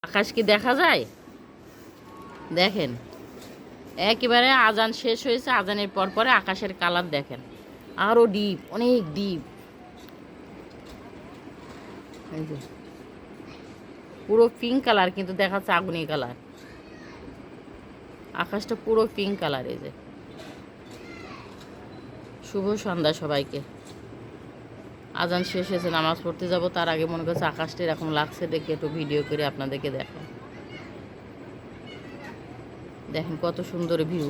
আকাশ কি দেখা যায়? দেখেন, একেবারে আজান শেষ হয়েছে, আজানের পর পরে আকাশের কালার দেখেন, আরও ডিপ, অনেক ডিপ। এই যে পুরো পিঙ্ক কালার, কিন্তু দেখাচ্ছে আগুনি কালার। আকাশটা পুরো পিঙ্ক কালার। এই যে শুভ সন্ধ্যা সবাইকে। আজান শেষ হয়েছে, নামাজ পড়তে যাব, তার আগে মনে করছে আকাশটা এরকম লাগছে দেখে একটু ভিডিও করে আপনাদেরকে দেখান। দেখেন কত সুন্দর ভিউ।